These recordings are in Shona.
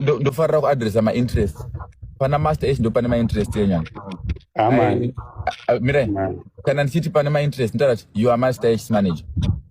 ndofarira kuadresa ma-interest pana master h ndo pane ma-interest yenyana mirai kana ndichiti pane ma-interest nditaura kuti you are master h manager,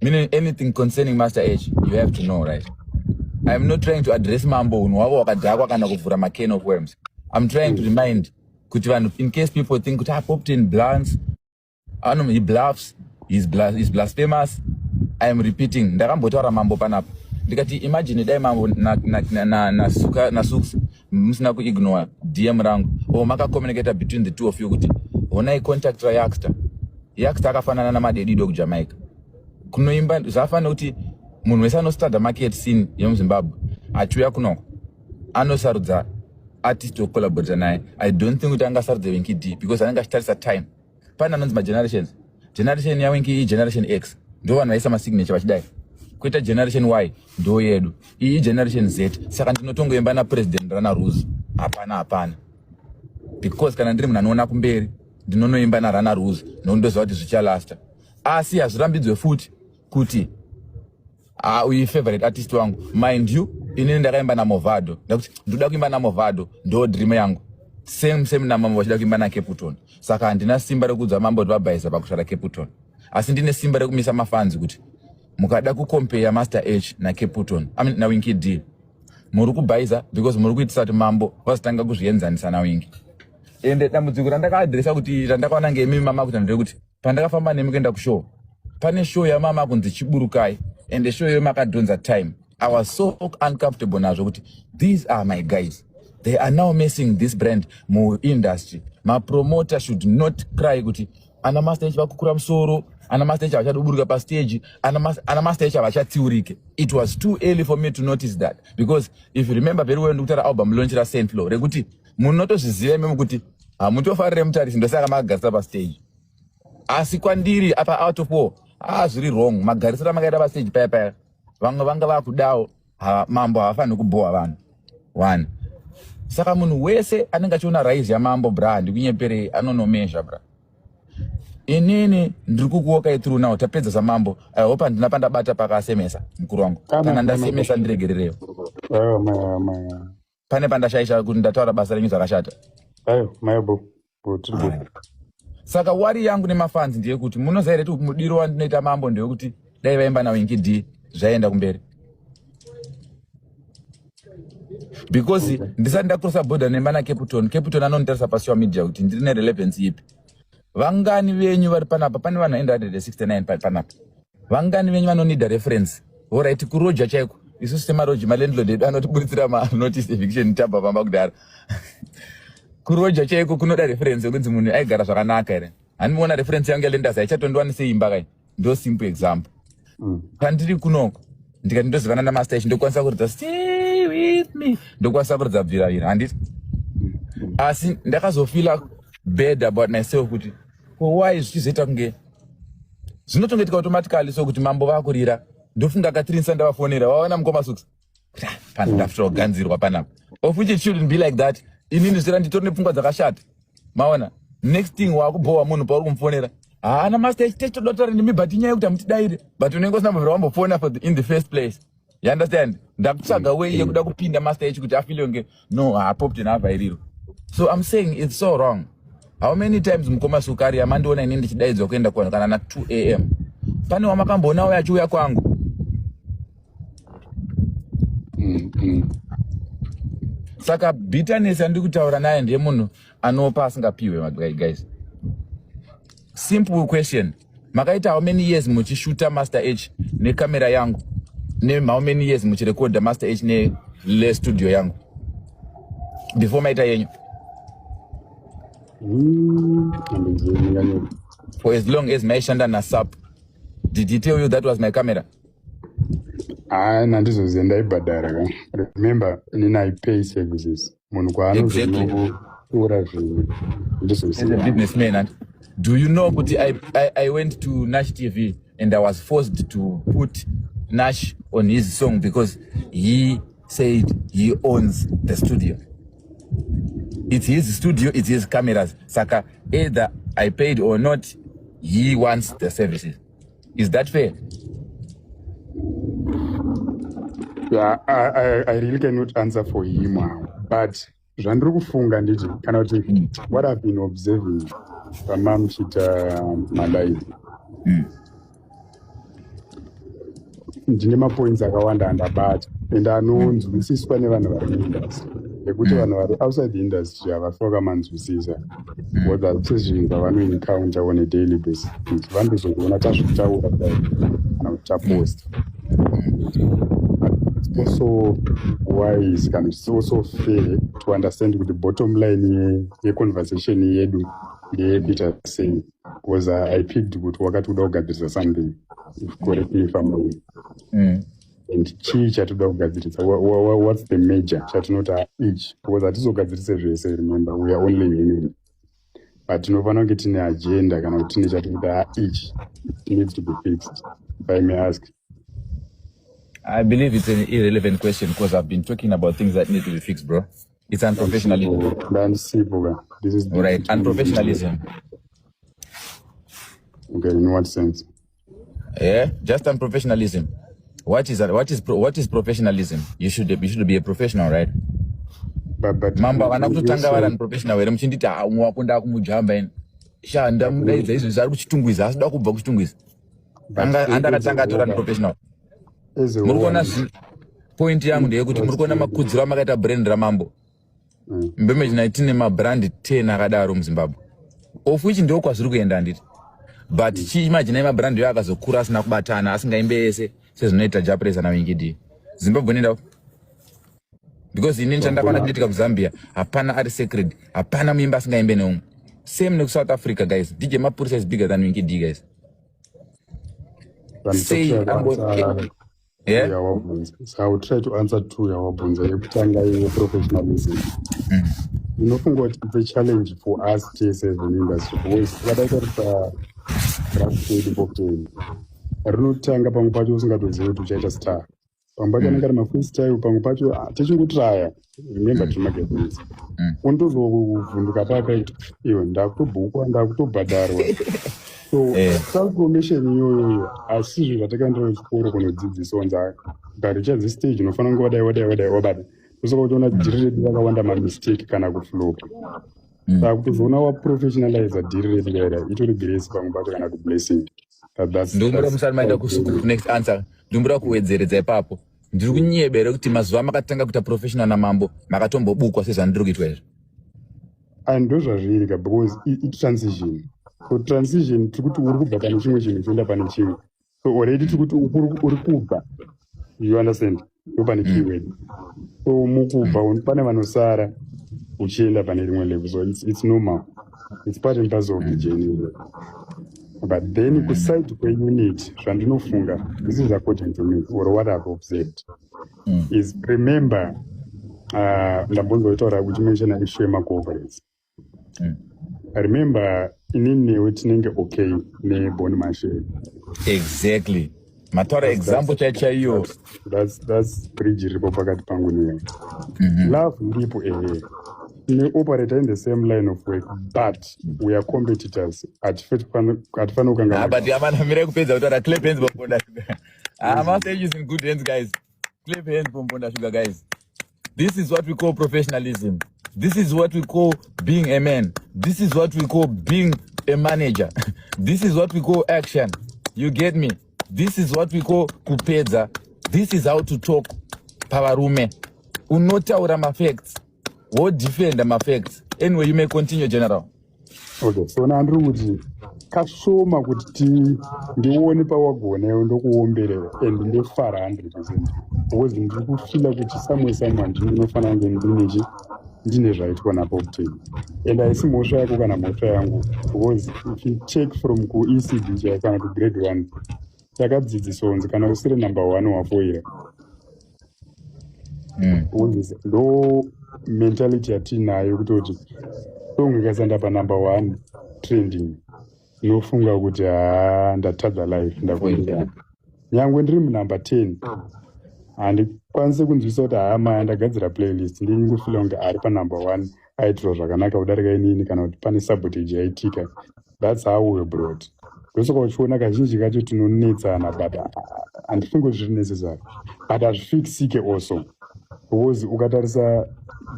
meaning anything concerning master h you have to know, right? I'm not trying to address mambo unhu wavo wakadhakwa kana kuvhura ma-can of worms. I'm trying to remind kuti vanhu, in case people think kuti Poptin blunts, he bluffs, he's blasphemous. I am repeating, ndakambotaura mambo panapa ndikati imagine dai mambo nasuks musina kuignore DM rangu or maka-communicate between the two of you kuti honai contact Yaxter akafanana namadedido kuJamaica kunoimba zvafanira kuti munhu wese anostada market scene yemuZimbabwe achiuya kunoko anosarudza artist wocollaborata naye. I don't think kuti angasarudza Winky D because anenge achitarisa time. Pane anonzi magenerations, generation yaWinky iyi generation X ndo vanhu vaisa masignature vachidai, kuita generation Y ndo yedu, iyi generation Z. Saka ndinotongoimba napresident Rana Rules hapana because kana ndiri munhu anoona kumberi ndinonoimba naRana Rules nondoziva kuti zvichalasta. Asi hazvirambidzwe futi kuti uyi favorite artist wangu, mind you inini ndakaimba naMovado, ndakuti ndoda kuimba naMovado ndo dream yangu, same namambo vachida kuimba naCaputon. Saka handina simba rekudza mambo kuti vabhaisa pakutsvara Caputon, asi ndine simba rekumisa mafanzi kuti mukada kucompare Master H naCaputon, naWinky D, muri kubhaisa because muri kuitisa kuti mambo vazotanga kuzvienzanisa naWinky. Ende dambudziko randakaadresa kuti randakaona ngeimi mama kuti ndekuti pandakafamba nemi kuenda kushow, pane show yamama kunzi Chiburukai, and the show yemakadhonza time. I was so uncomfortable nazvo kuti these are my guys, they are now messing this brand mu industry. Ma promoter should not cry kuti ana Master H vakukura musoro, ana Master H vachadoburuka pa stage, ana Master H vachatsiurike. It was too early for me to notice that, because if you remember very well ndikutara album launch ra Saint Flow rekuti munotozviziva memo kuti hamutofarire mutarisi ndosaka magarisira pa stage. Asi kwandiri apa out of war zviri wrong, magarisira makaita pa stage paya vanga vakudawo mambo havafaniri kuboha vanhu. One, saka munhu wese anenge achiona rise yamambo bra ndikunyeperei anonomezha bra. Inini ndiri kukuokai through now, tapedza zamambo. I hope handina pandabata pakasemesa mukuru wangu, kana ndasemesa ndiregererewo. Pane pandashaisha kuti ndataura basa renyu zvakashata. Saka wari yangu nemafanzi ndeyekuti munoziva kuti mudiro wandinoita mambo ndeyekuti dai vaimba naWinky D zvaenda kumberi. Because ndisati ndakrosa border nemba naCaputon anonditarisa pasocial media kuti ndiri nerelevance ipi. Vangani venyu vari panapa, pane vanhu 169 panapa. Vangani venyu vanonida reference. Alright, kuroja chaiko isu semaroji malandlord edu anotiburitsira notice eviction tamba pamba kudara. Kuroja chaiko kunoda reference yokunzi munhu aigara zvakanaka here. Handimuona reference yangu yalendasa ichatondowanise imba kai. Ndo simple example. Pandiri kunoko ndikati ndozivana naMaster H ndokwanisa kuridza stay with me, ndokwanisa kuridza bvira handiti. Asi ndakazofila bad about myself kuti why zvichizoita kunge zvinotongetika automatically so kuti mambo vakurira ndofunga Katrinsa ndavafonera vaona mukoma suks pana ndafutira kuganzirwa panapa, of which it shouldn't be like that. Inini zvira nditori nepfungwa dzakashata maona. Next thing wakubohwa munhu pauri kumufonera ana Master H todotaura nemi but inyaya yekuti hamutidaire, but unenge usina muvhira wambofona in the first place. You understand? Ndakutsvaga way yekuda kupinda Master H kuti afile kunge no Poptin havhairiro. So I'm saying it's so wrong. How many times mukoma sukari amandiona inini ndichidaidzwa kuenda kana na 2 AM. Pane wamakambonawo achiuya kwangu. Saka bitterness andikutaura naye ndiye munhu anopa asingapiwe guys. Simple question. Makaita how many years muchishuta Master H nekamera yangu? How many years muchirecorda Master H le studio yangu? Before maita yenyu? For as long as maishanda na SAP. Did he tell you that was my camera? Nandizoziva ndaibhadhara. Remember, I pay services. Exactly. As a businessman, and do you know, but I went to Nash TV and I was forced to put Nash on his song because he said he owns the studio. It's his studio, it's his cameras. Saka, either I paid or not, he wants the services. Is that fair? Yeah, I really cannot answer for him, but zvandiri kufunga nditi kana kuti what I've been observing pamamuchita malaivi ndine mapoints akawanda andabata and anonzwisiswa nevanhu vari muindustry nekuti vanhu vari outside the industry havafi vakamanzwisisa because sezvinhu zvavanoencounter on a daily basis vandozokuona tazvitaura kana kuti tapost. It's also wise and it's also fair to understand with the bottom line ye conversation yedu Peter saying because I picked good wakati uda kugadzirisa something, if correct me if I'm wrong. And chii chatoda kugadzirisa, what's the major chatinota each, because hatizogadzirise zvese, remember we are only human, but tinofana kunge tine agenda kana kuti tine chatinoda each, it needs to be fixed, if I may ask. I believe it's an irrelevant question because I've been talking about things that need to be fixed, bro. It's unprofessionalism. This is right, unprofessionalism. Okay, in what sense? Yeah, just unprofessionalism. What is professionalism? You should be a professional, right? But Mamba vanakutanga vari unprofessional here muchinditi mwakunda kumujamba ine. Shanda mudaidza izvo zvari kuchitungwiza asida kubva kuchitungwiza. Andakatanga atora unprofessional. Murikuona point yangu ndeyekuti murikuona makudziro amakaita brand ramambo. Mbemejina tine mabrand 10 akadaro muZimbabwe. Of which ndiko kwaziri kuenda nditi. But imagine mabrand yo akazokura asina kubatana asingaimbe ese sezvinoita Japresa naWingidi. Zimbabwe nenda because inini chandakwana kuitika kuZambia hapana ari sacred, hapana muimba asingaimbe neumwe. Same neku South Africa guys. DJ Mapurisa is bigger than Wingidi guys. Say yeah. So I will try to answer to your professionalism. You know what it's a challenge for us as an industry because what I got runotanga pamwe pacho usingatozivi kuti uchaita star, pamwe pacho anenge ari mafreestyle, pamwe pacho tichingotry remember timagetins undozovhunduka paka kuti iwe ndakutobhukwa ndakutobhadharwa. So self-promotion iyoyo asi zvinhu zvatakaendera kuchikoro kunodzidziswa nzaka but ichadzi stage unofanira kunge wadai wabada usoka kutoona dhiri redu rakawanda mamistake kana kuflopa. Saka kutozoona waprofessionalize dhiri redu kaida itori grace pamwe pacho kana kublessing. Ndombura musari maida next answer. Ndombura kuwedzeredza ipapo. Ndiri kunyebera kuti mazuva makatanga kuita professional namambo makatombobukwa sezvandiri kuitwa izvo. Ndo zvazviri ka because it transition. So transition tikuti uri kubva pane chimwe chinhu kuenda pane chimwe. So already tikuti uri kubva. You understand? Ndo pane keyword. So mukubva pane vanosara uchienda pane rimwe level. So it's normal. It's part and parcel of the journey. But then kuside kweunit zvandinofunga, this is according to me or what I've observed, is remember ndambonzoitaura kuchimenshana issue yemacooperates. Remember inini tinenge okay nebond mashare. Exactly. Matora example chaiyo. That's bridge ripo pakati pangu newe. Love ndipo we operate in the same line of work, but we are competitors. But Yamana kupedza kutaura clap hands Bomponda Sugar. I must say you in good hands, guys. Clap hands Bomponda Sugar, guys. This is what we call professionalism. This is what we call being a man. This is what we call being a manager. This is what we call action. You get me? This is what we call kupedza. This is how to talk. Pavarume. Unotaura mafacts. What defend the facts? Anyway, you may continue, General. Okay, so now Andrew, kashoma kuti ndione pawagona ndokuomberera and ndefara 100% because ndiri kufila kuti samwe ndinofanira kunge ndine zvaitwa napo kuti and haisi mhosva yako kana mhosva yangu because if you check from ku-ECD kana ku-grade 1 takadzidziswa kunzi kana usiri number 1 wafoira. Ndo mentality yatinayo kutoti ungekasanda pa number 1 trending nofunga kuti ndatadza life ndakundikana nyangwe ndiri munumber 10 handikwanisi kunzwisa kuti maya ndagadzira playlist ndingofila kunge ari pa number 1 aitirwa zvakanaka kudarika inini kana kuti pane sabotage yaitika. That's how we were brought. ndosoka uchiona kazhinji kacho tinonetsana but handifungo zviri necessary but hazvifikisike also because ukatarisa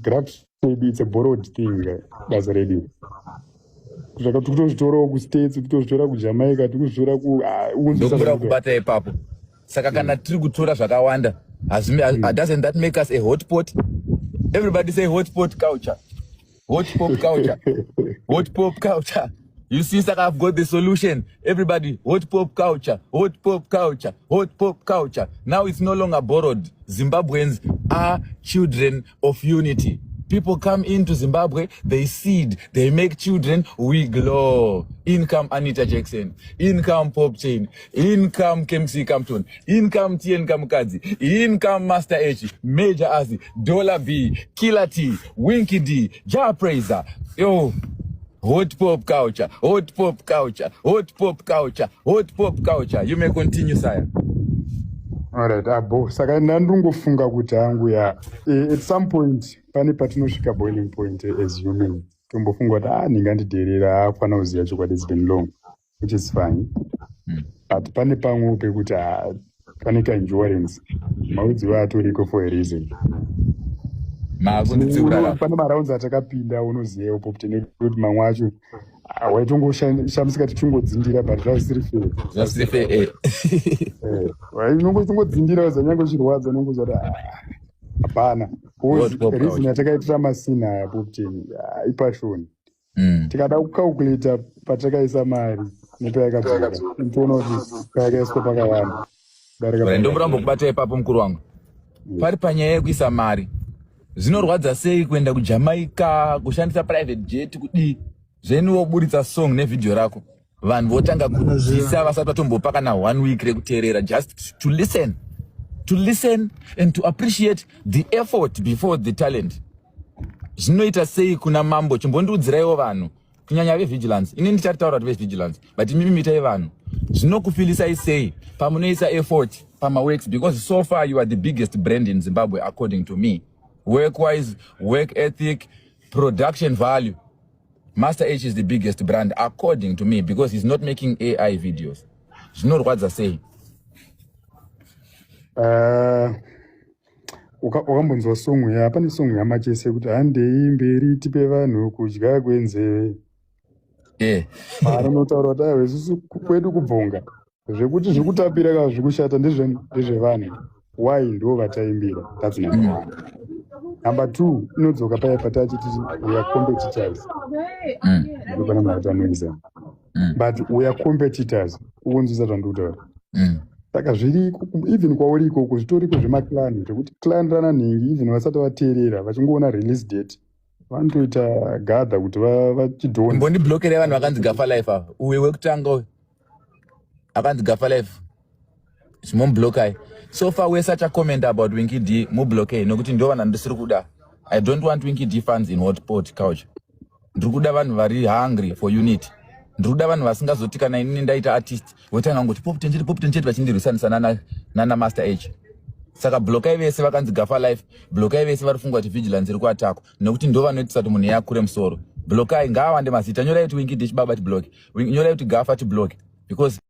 graph maybe it's a borrowed thing basa redu zvaka tikutozvitorawo kustates tikutozvitora kujamaica tikuzvitora ndokuda kubata ipapo saka kana tiri kutora zvakawanda doesn't that make us a hotpot? Everybody say hotpot culture, hot pop culture, hot pop culture. You see, like I've got the solution. Everybody, hot pop culture, hot pop culture, hot pop culture. Now it's no longer borrowed. Zimbabweans are children of unity. People come into Zimbabwe, they seed, they make children, we glow. In come Anita Jackson, in come Pop Chain, in come Kemsi Campton, in come Tien Kamikaze, in come Master H, Major Azzy, Dollar B, Killer T, Winky D, Ja Praiser. Yo, hot pop culture, hot pop culture, hot pop culture, hot pop culture. You may continue, sire. Alright, abo saka ndandingofunga kuti hangu at some point pane patinosvika boiling point as human tombofunga kuti ndingandidherera afana kuziva chokwadi it's been long which is fine but pane pamwe pekuti pane kainsurance maudziwa atoriko for a reason pane marauns atakapinda unoziva upo kuti mamwe acho waitongoshamsika tichingodzindira but zvasiri fair inongodzindira zanyanga uchirwadza unongozati hapana reason yatakaitira masina aya popteni ipashoni tikada kucalculata patakaisa mari nepayakabvira toona kuti payakaiswa pakawanda ndomboramba kubata ipapo mukuru wangu pari panyaya yekuisa mari zvinorwadza sei kuenda kujamaica kushandisa private jet kudii zveni woburitsa song nevhidhio rako vanhu votanga kudzidzisa vasati vatombopa kana 1 week rekuteerera just to listen and to appreciate the effort before the talent. Zvinoita sei kuna mambo chimbondiudziraiwo vanhu kunyanya vevigilance ini ndichataura kuti vevigilance but imimi mitai vanhu zvinokufilisai sei pamunoisa effort pamaworks because so far you are the biggest brand in Zimbabwe according to me, work wise, work ethic, production value. Master H is the biggest brand according to me because he's not making AI videos. Zvinorwadza sei? Wakambonzwa songo ya pane songo yamachese kuti handei mberi tipe vanhu kudya kwenzeve. Anotaura kuti aiwe isusu kwedu kubvonga zvekuti zvikutapira kana zvikushata ndezvevanhu. Why ndo vataimbira? That's number one. Number two, inodzoka paya patachiti we are competitors. But we are competitors. Ugonzisa zvandutaura. Saka zviriko even kwauriko kuzvitoriko zvemaclan zvekuti clan rana nhingi even vasati vateerera vachingoona release date vanotoita gadha kuti vachidhona. Mbondiblokere vanhu vakanzi Gafa Life ava uwe wekutanga uyu akanzi Gafa Life zvimomublokai. So far we're such a comment about Winky D mubloke nokuti ndo vanhu ndisiri kuda. I don't want Winky D fans in hotpot couch. Ndiri kuda vanhu vari hungry for unity. Ndikuda vanhu vasingazoti kana inini ndaita artist wotanga ngoti pop tenjeti vachindirwisanisa nana Master H. Saka blokai vese vakanzi Gafa Life, blokai vese varifunga kuti vigilance iri kuatako nokuti ndo vanoitisa kuti munhu yakure musoro. Blokai ngaawande mazita, nyorai kuti Winky D chibaba tibloke, nyorai kuti Gafa tibloke because